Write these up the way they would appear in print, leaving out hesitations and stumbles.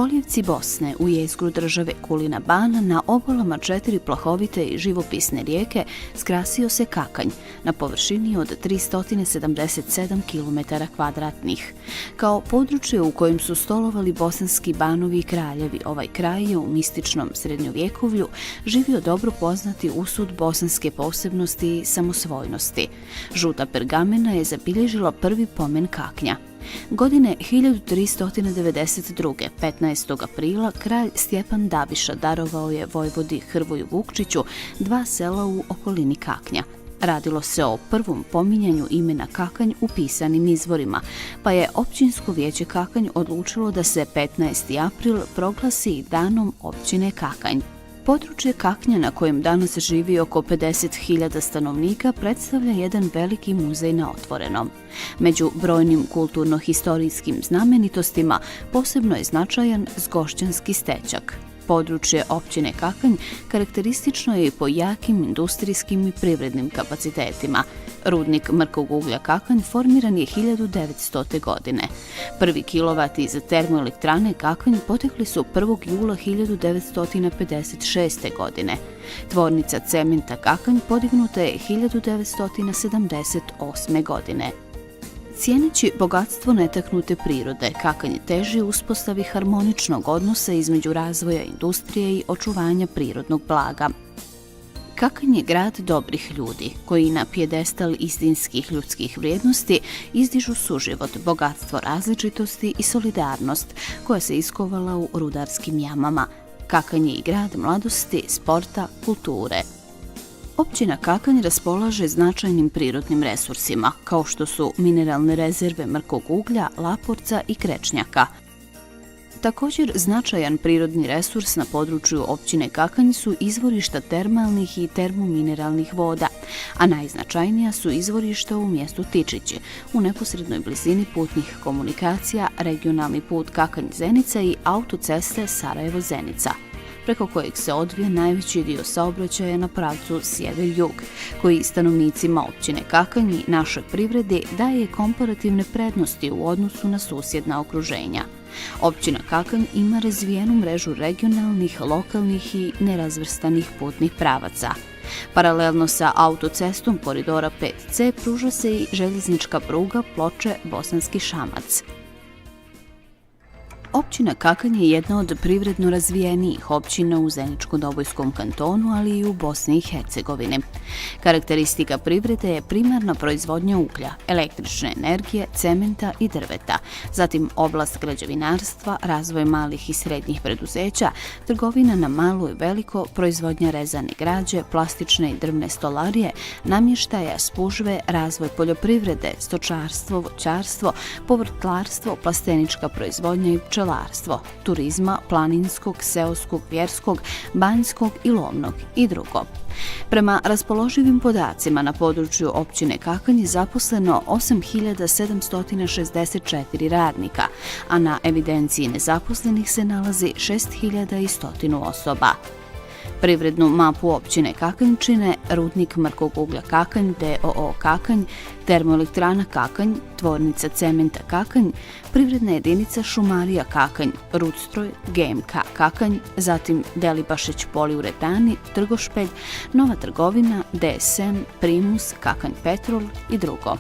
kolijevci Bosne u jezgru države Kulina Ban na obalama 4 plahovite i živopisne rijeke skrasio se Kakanj na površini od 377 km². Kao područje u kojem su stolovali bosanski banovi i kraljevi, ovaj kraj je u mističnom srednjovjekovlju živio dobro poznati usud bosanske posebnosti i samosvojnosti. Žuta pergamena je zabilježila prvi pomen Kaknja. Godine 1392. 15. aprila kralj Stjepan Dabiša darovao je vojvodi Hrvoju Vukčiću 2 sela u okolini Kaknja. Radilo se o prvom pominjanju imena Kakanj u pisanim izvorima, pa je općinsko vijeće Kakanj odlučilo da se 15. april proglasi danom općine Kakanj. Područje Kaknja, na kojem danas živi oko 50.000 stanovnika, predstavlja jedan veliki muzej na otvorenom. Među brojnim kulturno-historijskim znamenitostima posebno je značajan Zgošćanski stečak. Područje općine Kakanj karakteristično je i po jakim industrijskim i privrednim kapacitetima. Rudnik mrkog uglja Kakanj formiran je 1900. godine. Prvi kilovati iz termoelektrane Kakanj potekli su 1. jula 1956. godine. Tvornica cementa Kakanj podignuta je 1978. godine. Cijeneći bogatstvo netaknute prirode, Kakanj teži uspostavi harmoničnog odnosa između razvoja industrije i očuvanja prirodnog blaga. Kakanj je grad dobrih ljudi, koji na pijedestal istinskih ljudskih vrijednosti izdižu suživot, bogatstvo različitosti i solidarnost, koja se iskovala u rudarskim jamama. Kakanj je i grad mladosti, sporta, kulture. Općina Kakanj raspolaže značajnim prirodnim resursima, kao što su mineralne rezerve mrkog uglja, laporca i krečnjaka. Također značajan prirodni resurs na području općine Kakanj su izvorišta termalnih i termomineralnih voda, a najznačajnija su izvorišta u mjestu Tičići, u neposrednoj blizini putnih komunikacija, regionalni put Kakanj-Zenica i autoceste Sarajevo-Zenica, preko kojeg se odvija najveći dio saobraćaja na pravcu sjever-jug, koji stanovnicima općine Kakanj i našoj privredi daje komparativne prednosti u odnosu na susjedna okruženja. Općina Kakanj ima razvijenu mrežu regionalnih, lokalnih i nerazvrstanih putnih pravaca. Paralelno sa autocestom koridora 5C pruža se i željeznička pruga Ploče-Bosanski Šamac. Općina Kakanj je jedna od privredno razvijenijih općina u Zeničko-Dobojskom kantonu, ali i u Bosni i Hercegovini. Karakteristika privrede je primarna proizvodnja uglja, električne energije, cementa i drveta, zatim oblast građevinarstva, razvoj malih i srednjih preduzeća, trgovina na malo i veliko, proizvodnja rezane građe, plastične i drvne stolarije, namještaja, spužve, razvoj poljoprivrede, stočarstvo, voćarstvo, povrtlarstvo, plastenička proizvodnja i pčelarstvo, turizma, planinskog, seoskog, vjerskog, banjskog i lovnog i drugo. Prema raspoloživim podacima na području općine Kakanj je zaposleno 8.764 radnika, a na evidenciji nezaposlenih se nalazi 6.100 osoba. Privrednu mapu općine Kakanj čine rudnik mrkog uglja Kakanj, d.o.o. Kakanj, termoelektrana Kakanj, tvornica cementa Kakanj, privredna jedinica šumarija Kakanj, Rudstroj, GMK Kakanj, zatim Delibašić poliuretani, Trgošpelj, Nova trgovina, DSM, Primus, Kakanj Petrol i drugo.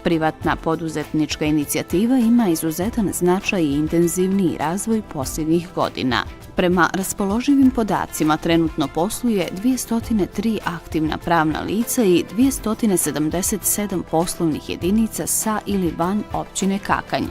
Privatna poduzetnička inicijativa ima izuzetan značaj i intenzivniji razvoj posljednjih godina. Prema raspoloživim podacima trenutno posluje 203 aktivna pravna lica i 277 poslovnih jedinica sa ili van općine Kakanj.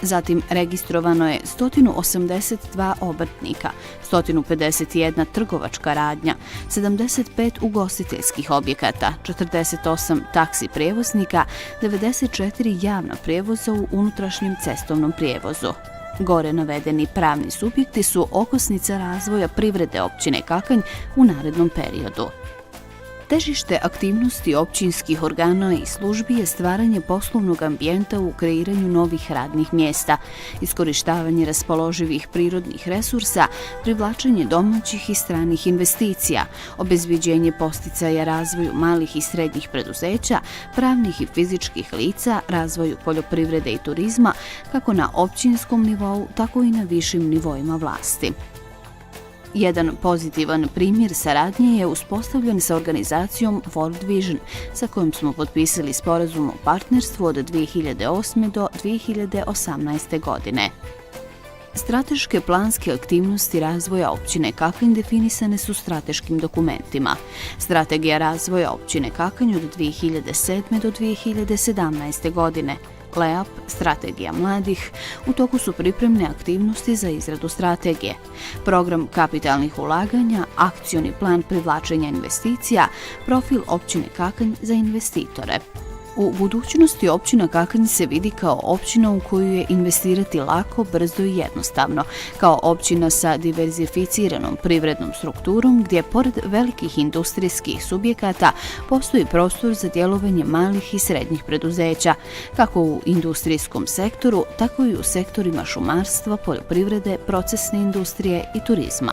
Zatim registrovano je 182 obrtnika, 151 trgovačka radnja, 75 ugostiteljskih objekata, 48 taksi prijevoznika, 94 javna prijevoza u unutrašnjem cestovnom prijevozu. Gore navedeni pravni subjekti su okosnica razvoja privrede općine Kakanj u narednom periodu. Težište aktivnosti općinskih organa i službi je stvaranje poslovnog ambijenta u kreiranju novih radnih mjesta, iskorištavanje raspoloživih prirodnih resursa, privlačenje domaćih i stranih investicija, obezbeđenje posticaja razvoju malih i srednjih preduzeća, pravnih i fizičkih lica, razvoju poljoprivrede i turizma, kako na općinskom nivou, tako i na višim nivoima vlasti. Jedan pozitivan primjer saradnje je uspostavljen sa organizacijom World Vision, sa kojom smo potpisali sporazum o partnerstvu od 2008. do 2018. godine. Strateške planske aktivnosti razvoja općine Kakanj definisane su strateškim dokumentima. Strategija razvoja općine Kakanj od 2007. do 2017. godine, LEAP, strategija mladih, u toku su pripremne aktivnosti za izradu strategije, program kapitalnih ulaganja, akcioni plan privlačenja investicija, profil općine Kakanj za investitore. U budućnosti općina Kakanj se vidi kao općina u koju je investirati lako, brzo i jednostavno, kao općina sa diverzificiranom privrednom strukturom gdje pored velikih industrijskih subjekata postoji prostor za djelovanje malih i srednjih preduzeća, kako u industrijskom sektoru, tako i u sektorima šumarstva, poljoprivrede, procesne industrije i turizma.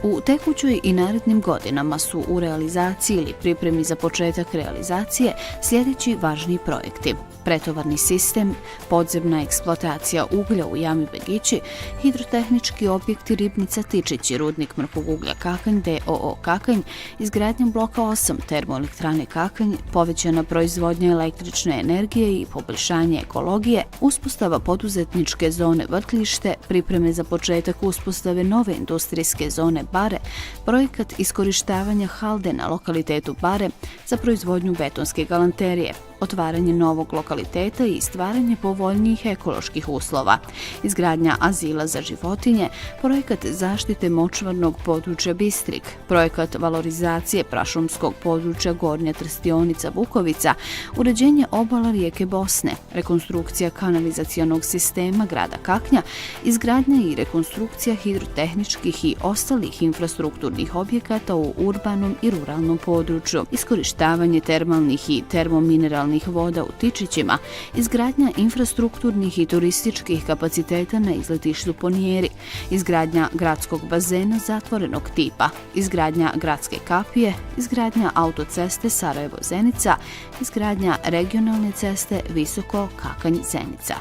U tekućoj i narednim godinama su u realizaciji ili pripremi za početak realizacije sljedeći važni projekti: pretovarni sistem, podzemna eksploatacija uglja u jami Begići, hidrotehnički objekti Ribnica Tičići, rudnik mrkog uglja Kakanj d.o.o. Kakanj, izgradnja bloka 8 termoelektrane Kakanj, povećana proizvodnja električne energije i poboljšanje ekologije, uspostava poduzetničke zone Vrtlište, pripreme za početak uspostave nove industrijske zone Bare, projekat iskorištavanja halde na lokalitetu Bare za proizvodnju betonske galanterije, otvaranje novog lokaliteta i stvaranje povoljnijih ekoloških uslova, izgradnja azila za životinje, projekat zaštite močvarnog područja Bistrik, projekat valorizacije prašumskog područja Gornja Trstionica Bukovica, uređenje obala rijeke Bosne, rekonstrukcija kanalizacionog sistema grada Kaknja, izgradnja i rekonstrukcija hidrotehničkih i ostalih infrastrukturnih objekata u urbanom i ruralnom području, iskorištavanje termalnih i termomineralnih voda u Tičićima, izgradnja infrastrukturnih i turističkih kapaciteta na izletištu Ponijeri, izgradnja gradskog bazena zatvorenog tipa, izgradnja gradske kapije, izgradnja autoceste Sarajevo-Zenica, izgradnja regionalne ceste Visoko Kakanj-Zenica.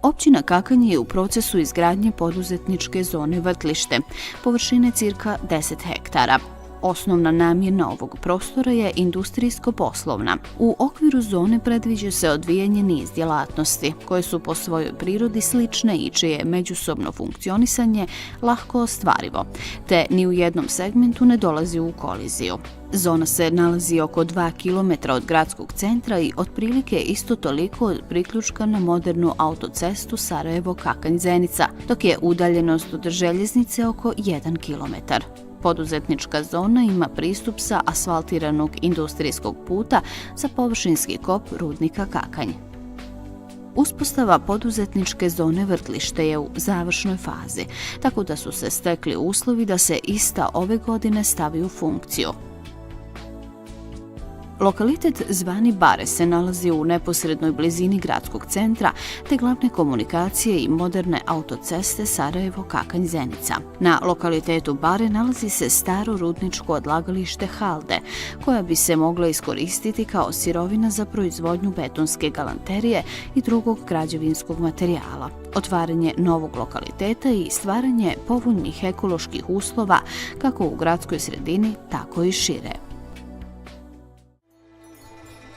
Općina Kakanj je u procesu izgradnje poduzetničke zone Vrtlište, površine cirka 10 hektara. Osnovna namjena ovog prostora je industrijsko-poslovna. U okviru zone predviđa se odvijanje niz djelatnosti, koje su po svojoj prirodi slične i čije međusobno funkcionisanje lahko ostvarivo, te ni u jednom segmentu ne dolazi u koliziju. Zona se nalazi oko 2 km od gradskog centra i otprilike isto toliko od priključka na modernu autocestu Sarajevo-Kakanj-Zenica, dok je udaljenost od željeznice oko 1 km. Poduzetnička zona ima pristup sa asfaltiranog industrijskog puta za površinski kop rudnika Kakanj. Uspostava poduzetničke zone Vrtlište je u završnoj fazi, tako da su se stekli uslovi da se ista ove godine stavi u funkciju. Lokalitet zvani Bare se nalazi u neposrednoj blizini gradskog centra te glavne komunikacije i moderne autoceste Sarajevo-Kakanj-Zenica. Na lokalitetu Bare nalazi se staro rudničko odlagalište halde, koja bi se mogla iskoristiti kao sirovina za proizvodnju betonske galanterije i drugog građevinskog materijala, otvaranje novog lokaliteta i stvaranje povoljnih ekoloških uslova kako u gradskoj sredini, tako i šire.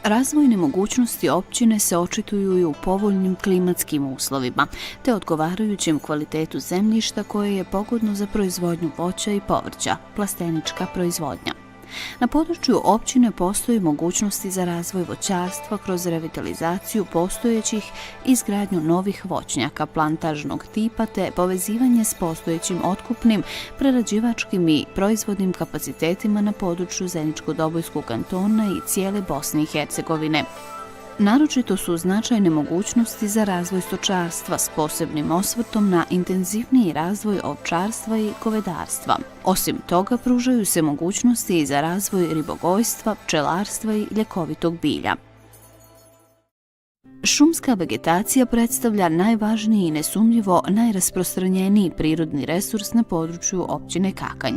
Razvojne mogućnosti općine se očituju i u povoljnim klimatskim uslovima, te odgovarajućem kvalitetu zemljišta koje je pogodno za proizvodnju voća i povrća, plastenička proizvodnja. Na području općine postoji mogućnosti za razvoj voćarstva kroz revitalizaciju postojećih i izgradnju novih voćnjaka plantažnog tipa te povezivanje s postojećim otkupnim, prerađivačkim i proizvodnim kapacitetima na području Zeničko-Dobojskog kantona i cijele Bosne i Hercegovine. Naročito su značajne mogućnosti za razvoj stočarstva s posebnim osvrtom na intenzivniji razvoj ovčarstva i govedarstva. Osim toga, pružaju se mogućnosti i za razvoj ribogojstva, pčelarstva i ljekovitog bilja. Šumska vegetacija predstavlja najvažniji i nesumnjivo najrasprostranjeniji prirodni resurs na području općine Kakanj.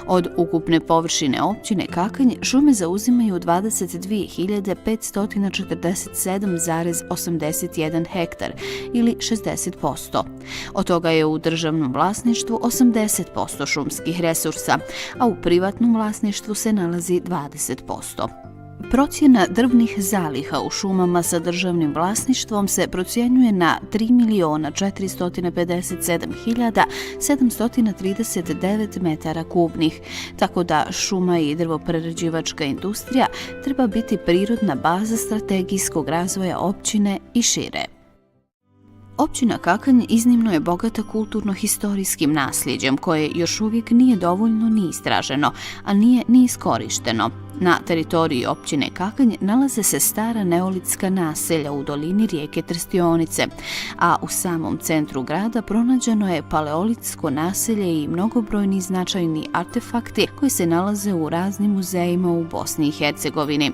Od ukupne površine općine Kakanj šume zauzimaju 22.547,81 hektar ili 60%. Od toga je u državnom vlasništvu 80% šumskih resursa, a u privatnom vlasništvu se nalazi 20%. Procjena drvnih zaliha u šumama sa državnim vlasništvom se procjenjuje na 3.457.739 metara kubnih, tako da šuma i drvoprerađivačka industrija treba biti prirodna baza strategijskog razvoja općine i šire. Općina Kakanj iznimno je bogata kulturno-historijskim nasljeđem koje još uvijek nije dovoljno ni istraženo, a nije ni iskorišteno. Na teritoriji općine Kakanj nalaze se stara neolitska naselja u dolini rijeke Trstionice, a u samom centru grada pronađeno je paleolitsko naselje i mnogobrojni značajni artefakti koji se nalaze u raznim muzejima u Bosni i Hercegovini.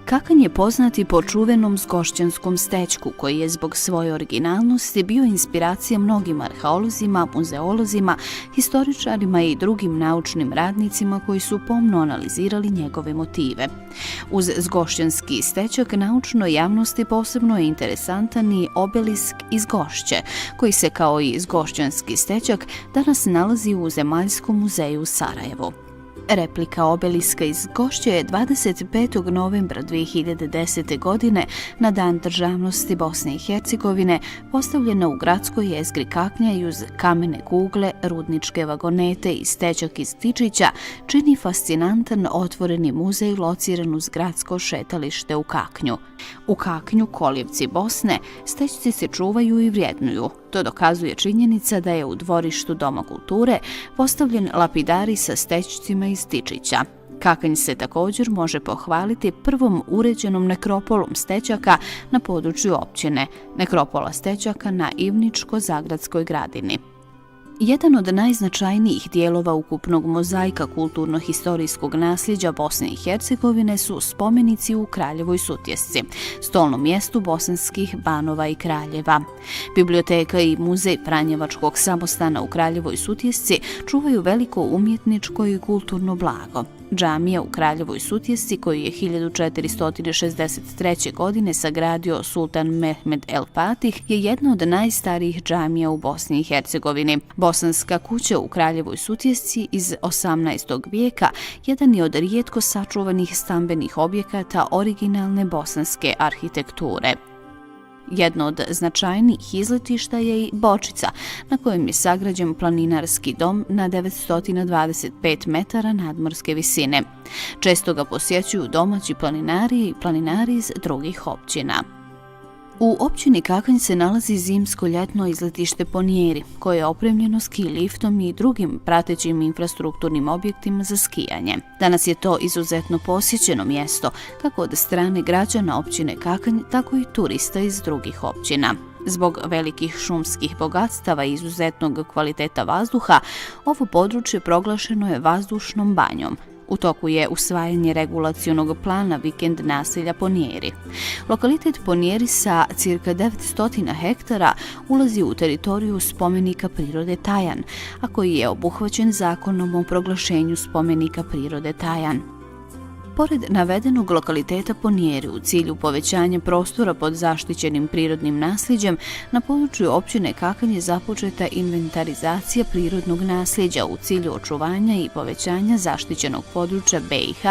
Kakanj je poznat i po čuvenom zgošćanskom stećku, koji je zbog svoje originalnosti bio inspiracija mnogim arheolozima, muzeolozima, historičarima i drugim naučnim radnicima koji su pomno analizirali njegove motive. Uz zgošćanski stećak naučnoj javnosti posebno je interesantan i obelisk iz Gošće, koji se kao i zgošćanski stećak danas nalazi u Zemaljskom muzeju u Sarajevu. Replika obeliska iz Gošće je 25. novembra 2010. godine na Dan državnosti Bosne i Hercegovine postavljena u gradskoj jezgri Kaknja i uz kamene kugle, rudničke vagonete i stećak iz Tičića čini fascinantan otvoreni muzej lociran uz gradsko šetalište u Kaknju. U Kaknju, kolijevci Bosne, stećci se čuvaju i vrjednuju. To dokazuje činjenica da je u dvorištu Doma kulture postavljen lapidarij sa stećcima iz Tičića. Kakanj se također može pohvaliti prvom uređenom nekropolom stećaka na području općine, nekropola stećaka na Ivničko-Zagradskoj gradini. Jedan od najznačajnijih dijelova ukupnog mozaika kulturno-historijskog nasljeđa Bosne i Hercegovine su spomenici u Kraljevoj Sutjesci, stolnom mjestu bosanskih banova i kraljeva. Biblioteka i muzej Franjevačkog samostana u Kraljevoj Sutjesci čuvaju veliko umjetničko i kulturno blago. Džamija u Kraljevoj Sutjesci, koju je 1463. godine sagradio sultan Mehmed El Fatih, je jedna od najstarijih džamija u Bosni i Hercegovini. Bosanska kuća u Kraljevoj Sutjesci iz 18. vijeka jedan je od rijetko sačuvanih stambenih objekata originalne bosanske arhitekture. Jedno od značajnijih izletišta je i Bočica, na kojem je sagrađen planinarski dom na 925 metara nadmorske visine. Često ga posjećuju domaći planinari i planinari iz drugih općina. U općini Kakanj se nalazi zimsko-ljetno izletište Ponijeri, koje je opremljeno ski liftom i drugim pratećim infrastrukturnim objektima za skijanje. Danas je to izuzetno posjećeno mjesto, kako od strane građana općine Kakanj, tako i turista iz drugih općina. Zbog velikih šumskih bogatstava i izuzetnog kvaliteta vazduha, ovo područje proglašeno je vazdušnom banjom. U toku je usvajanje regulacionog plana vikend naselja Ponijeri. Lokalitet Ponijeri sa cirka 900 hektara ulazi u teritoriju spomenika prirode Tajan, a koji je obuhvaćen zakonom o proglašenju spomenika prirode Tajan. Pored navedenog lokaliteta Ponijeri, u cilju povećanja prostora pod zaštićenim prirodnim nasljeđem, na području općine Kakanj je započeta inventarizacija prirodnog nasljeđa u cilju očuvanja i povećanja zaštićenog područja BiH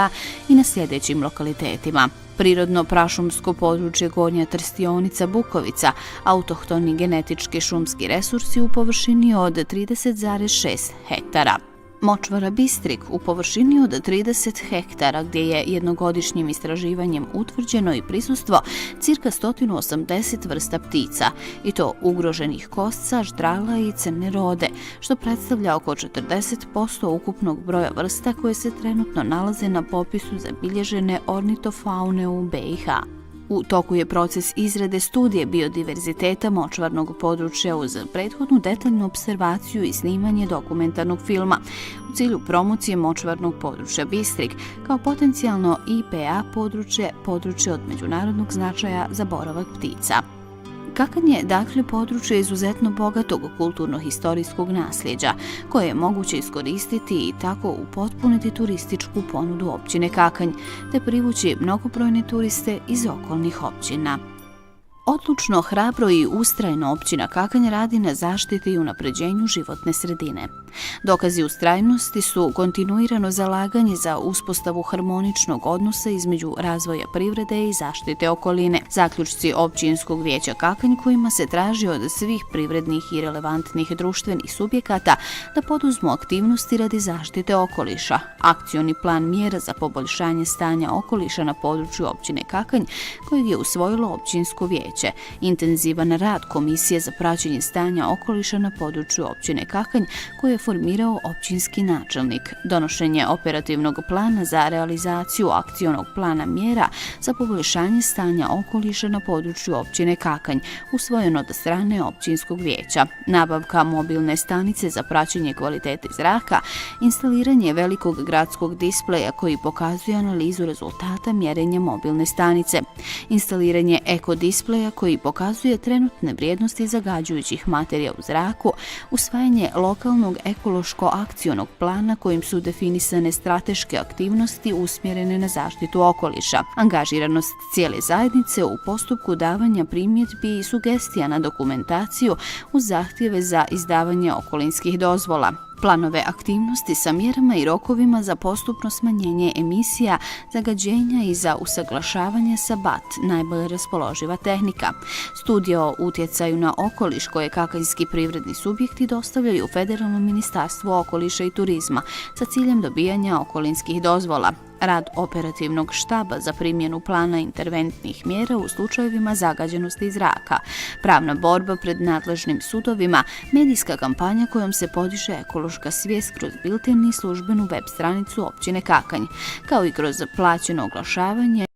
i na sljedećim lokalitetima: prirodno prašumsko područje Gornja Trstionica Bukovica, autohtoni genetički šumski resursi u površini od 30,6 hektara. Močvara Bistrik u površini od 30 hektara, gdje je jednogodišnjim istraživanjem utvrđeno i prisustvo cirka 180 vrsta ptica, i to ugroženih kosca, ždrala i crne rode, što predstavlja oko 40% ukupnog broja vrsta koje se trenutno nalaze na popisu zabilježene ornitofaune u BiH. U toku je proces izrade studije biodiverziteta močvarnog područja uz prethodnu detaljnu opservaciju i snimanje dokumentarnog filma u cilju promocije močvarnog područja Bistrik kao potencijalno IPA područje od međunarodnog značaja za boravak ptica. Kakanj je dakle područje izuzetno bogatog kulturno-historijskog nasljeđa koje je moguće iskoristiti i tako upotpuniti turističku ponudu općine Kakanj te privući mnogobrojne turiste iz okolnih općina. Odlučno, hrabro i ustrajno općina Kakanj radi na zaštiti i unapređenju životne sredine. Dokazi ustrajnosti su kontinuirano zalaganje za uspostavu harmoničnog odnosa između razvoja privrede i zaštite okoline. Zaključci općinskog vijeća Kakanj kojima se traži od svih privrednih i relevantnih društvenih subjekata da poduzmu aktivnosti radi zaštite okoliša. Akcioni plan mjera za poboljšanje stanja okoliša na području općine Kakanj kojeg je usvojilo općinsko vijeće. Intenzivan rad Komisije za praćenje stanja okoliša na području općine Kakanj koji je formirao općinski načelnik. Donošenje operativnog plana za realizaciju akcionog plana mjera za poboljšanje stanja okoliša na području općine Kakanj, usvojeno od strane općinskog vijeća. Nabavka mobilne stanice za praćenje kvalitete zraka, instaliranje velikog gradskog displeja koji pokazuje analizu rezultata mjerenja mobilne stanice, instaliranje ekodispleja koji pokazuje trenutne vrijednosti zagađujućih materija u zraku, usvajanje lokalnog ekološko-akcionog plana kojim su definisane strateške aktivnosti usmjerene na zaštitu okoliša, angažiranost cijele zajednice u postupku davanja primjedbi i sugestija na dokumentaciju uz zahtjeve za izdavanje okolinskih dozvola, planove aktivnosti sa mjerama i rokovima za postupno smanjenje emisija, zagađenja i za usaglašavanje sa BAT, najbolje raspoloživa tehnika, studije o utjecaju na okoliš koje kakanjski privredni subjekti dostavljaju Federalnom ministarstvu okoliša i turizma sa ciljem dobijanja okolinskih dozvola, rad operativnog štaba za primjenu plana interventnih mjera u slučajevima zagađenosti zraka, pravna borba pred nadležnim sudovima, medijska kampanja kojom se podiže ekološka svijest kroz bilten i službenu web stranicu općine Kakanj, kao i kroz plaćeno oglašavanje